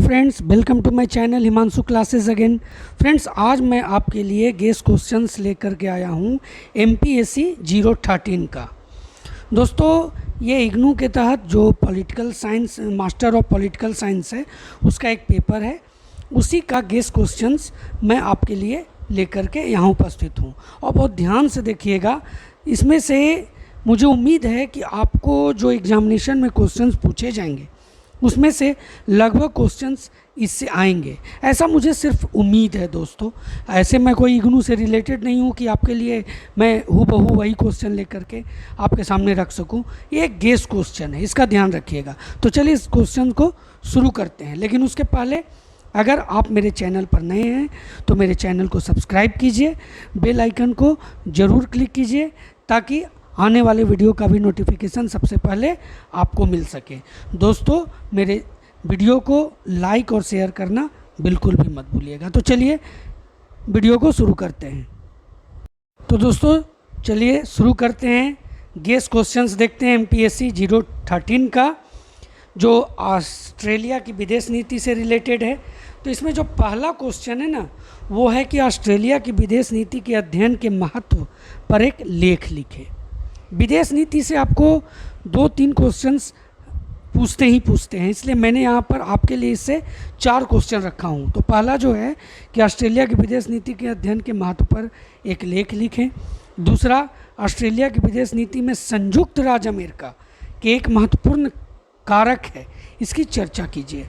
Friends, welcome to my channel Himanshu classes again. Friends, आज मैं आपके लिए गेस क्वेश्चंस लेकर के आया हूँ MPSC 013 का। दोस्तों, ये इग्नू के तहत जो political science master of political science है उसका एक पेपर है, उसी का गेस क्वेश्चंस मैं आपके लिए लेकर के यहाँ उपस्थित हूँ। और बहुत ध्यान से देखिएगा, इसमें से मुझे उम्मीद है कि आपको जो एग्जामिनेशन में क्वेश्चंस पूछे जाएंगे उसमें से लगभग क्वेश्चंस इससे आएंगे, ऐसा मुझे सिर्फ उम्मीद है। दोस्तों, ऐसे मैं कोई इग्नू से रिलेटेड नहीं हूँ कि आपके लिए मैं हूबहू वही क्वेश्चन लेकर के आपके सामने रख सकूँ। ये एक गेस क्वेश्चन है, इसका ध्यान रखिएगा। तो चलिए इस क्वेश्चन को शुरू करते हैं, लेकिन उसके पहले अगर आप मेरे चैनल पर नए हैं तो मेरे चैनल को सब्सक्राइब कीजिए, बेल आइकन को ज़रूर क्लिक कीजिए ताकि आने वाले वीडियो का भी नोटिफिकेशन सबसे पहले आपको मिल सके। दोस्तों, मेरे वीडियो को लाइक और शेयर करना बिल्कुल भी मत भूलिएगा। तो चलिए वीडियो को शुरू करते हैं। तो दोस्तों, चलिए शुरू करते हैं। गेस क्वेश्चंस देखते हैं MPSC 013 का, जो ऑस्ट्रेलिया की विदेश नीति से रिलेटेड है। तो इसमें जो पहला क्वेश्चन है ना, वो है कि ऑस्ट्रेलिया की विदेश नीति के अध्ययन के महत्व पर एक लेख लिखें। विदेश नीति से आपको 2-3 क्वेश्चंस पूछते हैं, इसलिए मैंने यहाँ पर आपके लिए इससे 4 क्वेश्चन रखा हूँ। तो पहला जो है कि ऑस्ट्रेलिया की विदेश नीति के अध्ययन के महत्व पर एक लेख लिखें। दूसरा, ऑस्ट्रेलिया की विदेश नीति में संयुक्त राज्य अमेरिका के एक महत्वपूर्ण कारक है, इसकी चर्चा कीजिए।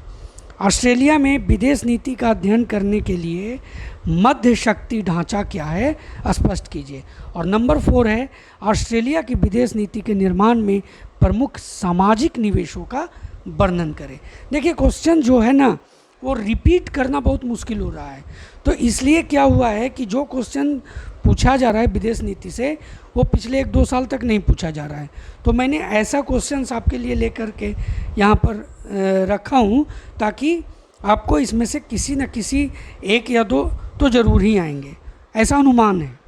ऑस्ट्रेलिया में विदेश नीति का अध्ययन करने के लिए मध्य शक्ति ढांचा क्या है, स्पष्ट कीजिए। और नंबर 4 है, ऑस्ट्रेलिया की विदेश नीति के निर्माण में प्रमुख सामाजिक निवेशों का वर्णन करें। देखिए, क्वेश्चन जो है ना वो रिपीट करना बहुत मुश्किल हो रहा है, तो इसलिए क्या हुआ है कि जो क्वेश्चन पूछा जा रहा है विदेश नीति से वो पिछले 1-2 साल तक नहीं पूछा जा रहा है। तो मैंने ऐसा क्वेश्चंस आपके लिए लेकर के यहाँ पर रखा हूँ ताकि आपको इसमें से किसी न किसी 1 या 2 तो ज़रूर ही आएंगे, ऐसा अनुमान है।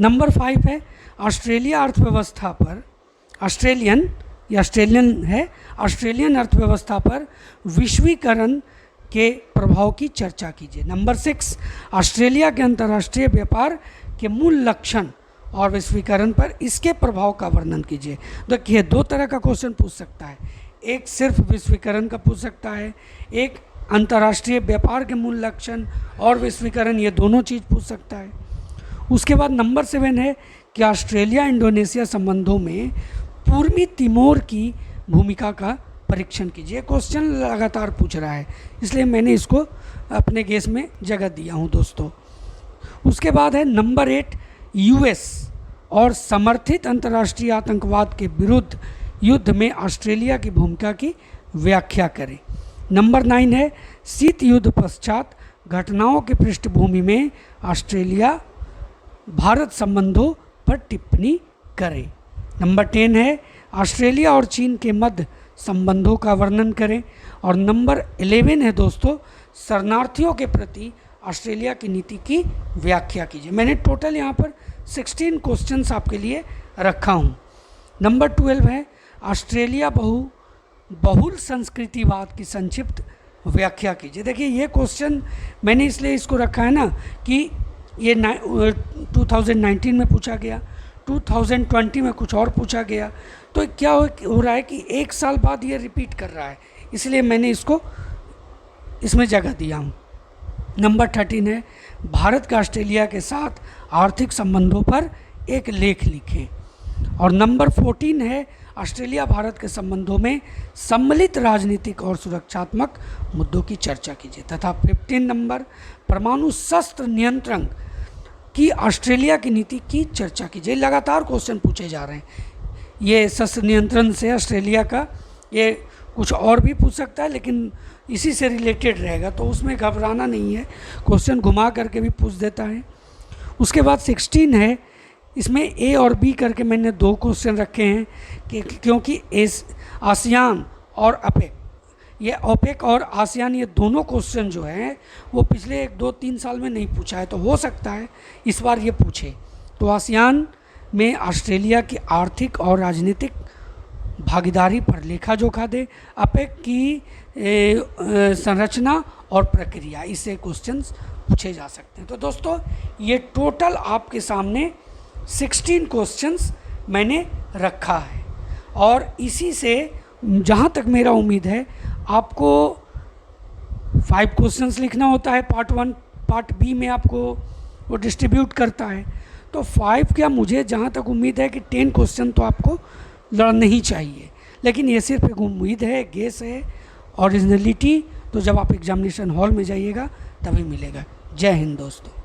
नंबर 5 है, ऑस्ट्रेलिया अर्थव्यवस्था पर ऑस्ट्रेलियन अर्थव्यवस्था पर विश्वीकरण के प्रभाव की चर्चा कीजिए। नंबर 6, ऑस्ट्रेलिया के अंतर्राष्ट्रीय व्यापार के मूल लक्षण और वैश्वीकरण पर इसके प्रभाव का वर्णन कीजिए। देखिए, 2 तरह का क्वेश्चन पूछ सकता है, एक सिर्फ विश्वीकरण का पूछ सकता है, एक अंतर्राष्ट्रीय व्यापार के मूल लक्षण और वैश्वीकरण, ये दोनों चीज़ पूछ सकता है। उसके बाद नंबर 7 है कि ऑस्ट्रेलिया इंडोनेशिया संबंधों में पूर्वी तिमोर की भूमिका का परीक्षण कीजिए। क्वेश्चन लगातार पूछ रहा है, इसलिए मैंने इसको अपने गेस में जगह दिया हूँ दोस्तों। उसके बाद है नंबर 8, US और समर्थित अंतर्राष्ट्रीय आतंकवाद के विरुद्ध युद्ध में ऑस्ट्रेलिया की भूमिका की व्याख्या करें। नंबर 9 है, शीत युद्ध पश्चात घटनाओं की पृष्ठभूमि में ऑस्ट्रेलिया भारत संबंधों पर टिप्पणी करें। नंबर 10 है, ऑस्ट्रेलिया और चीन के मध्य संबंधों का वर्णन करें। और नंबर 11 है दोस्तों, शरणार्थियों के प्रति ऑस्ट्रेलिया की नीति की व्याख्या कीजिए। मैंने टोटल यहाँ पर 16 क्वेश्चंस आपके लिए रखा हूँ। नंबर 12 है, ऑस्ट्रेलिया बहुल संस्कृतिवाद की संक्षिप्त व्याख्या कीजिए। देखिए, ये क्वेश्चन मैंने इसलिए इसको रखा है ना कि ये 2019 में पूछा गया, 2020 में कुछ और पूछा गया, तो क्या हो रहा है कि 1 साल बाद ये रिपीट कर रहा है, इसलिए मैंने इसको इसमें जगह दिया हूँ। नंबर 13 है, भारत का ऑस्ट्रेलिया के साथ आर्थिक संबंधों पर एक लेख लिखें। और नंबर 14 है, ऑस्ट्रेलिया भारत के संबंधों में सम्मिलित राजनीतिक और सुरक्षात्मक मुद्दों की चर्चा कीजिए। तथा 15 नंबर, परमाणु शस्त्र नियंत्रण की ऑस्ट्रेलिया की नीति की चर्चा कीजिए। लगातार क्वेश्चन पूछे जा रहे हैं, ये शस्त्र नियंत्रण से ऑस्ट्रेलिया का, ये कुछ और भी पूछ सकता है लेकिन इसी से रिलेटेड रहेगा, तो उसमें घबराना नहीं है, क्वेश्चन घुमा करके भी पूछ देता है। उसके बाद 16 है, इसमें A और B करके मैंने 2 क्वेश्चन रखे हैं कि क्योंकि आसियान और ओपेक और आसियान, ये दोनों क्वेश्चन जो हैं वो पिछले 1-2-3 साल में नहीं पूछा है, तो हो सकता है इस बार ये पूछे। तो आसियान में ऑस्ट्रेलिया की आर्थिक और राजनीतिक भागीदारी पर लेखा जोखा दे, अपेक की संरचना और प्रक्रिया, इससे क्वेश्चंस पूछे जा सकते हैं। तो दोस्तों ये टोटल आपके सामने 16 क्वेश्चंस मैंने रखा है, और इसी से जहाँ तक मेरा उम्मीद है आपको 5 क्वेश्चंस लिखना होता है पार्ट 1, पार्ट बी में आपको वो डिस्ट्रीब्यूट करता है। तो 5 क्या, मुझे जहाँ तक उम्मीद है कि 10 क्वेश्चन तो आपको लड़ने ही चाहिए, लेकिन ये सिर्फ एक उम्मीद है, गेस है। ओरिजिनलिटी तो जब आप एग्जामिनेशन हॉल में जाइएगा तभी मिलेगा। जय हिंद दोस्तों।